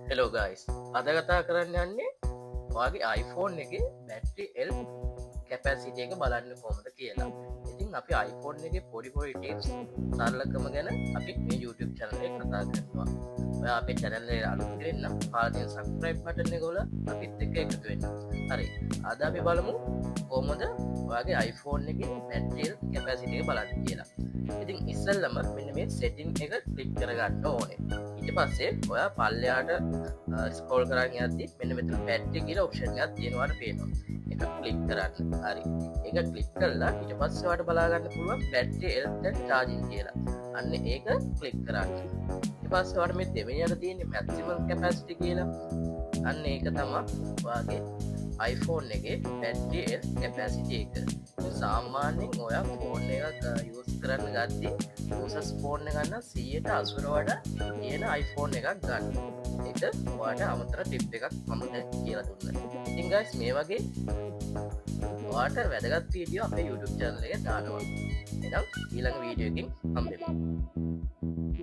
Hello guys අද කතා කරන්න යන්නේ වගේ iPhone එක බැට්‍රි එල් කැපැසිට එක බලන්න කොමද කියලා. ඉතින් අපි iPhone එක පොඩිපොඩි ටිප්ස් සරලකම ගැන අපි මේ YouTube channel එක කතා කරනවා. ඔයා අපේ channel එක අලුත් වෙන්න පාලයෙන් subscribe button එක ගොල අපිත් එක්ක එකතු වෙන්න. හරි. අද අපි බලමු කොහොමද ඔයාගේ iPhone එකේ බැටරි එල් කැපැසිටි එක බලන්න කියලා. ඉතින් ඉස්සෙල්ලම මෙන්න මේ setting එක ක්ලික් කරගන්න ඕනේ. ඊට පස්සේ ඔයා පල්ලෙහාට ස්ක්‍රෝල් කරන්න යද්දි මෙන්න මෙතන බැටරි කියලා ඔප්ෂන් එකක් තියෙනවාට පේනවා. ඒක ක්ලික් කරන්න. හරි. ඒක ක්ලික් කරලා ඊට පස්සේ ඔයාලට බලා ගන්න පුළුවන් බැටරි එල් charging කියලා. අන්න ඒක ක්ලික් කරන්න. ඊට පස්සේ ඔයාලට මේ දෙවෙනියට තියෙන්නේ maximum capacity කියලා. අන්න ඒක තමයි ඔයාගේ iPhone එකේ බැටරි එල් කැපැසිටි එක. සාමාන්‍යයෙන් ඔයා ෆෝන් එකක් යූස් කරන්න ගත්තේ උසස් ෆෝන් එක ගන්න 180 වඩා තියෙන iPhone එකක් ගන්න. ඒක ඔයාට අමතර ටිප් එකක් මම දැන් කියලා දුන්නා. ඉතින් guys මේ වගේ ඔයාට වැදගත් වීඩියෝ අපේ YouTube channel එකේ දානවා. එහෙනම් ඊළඟ වීඩියෝ එකකින් හම්බෙමු.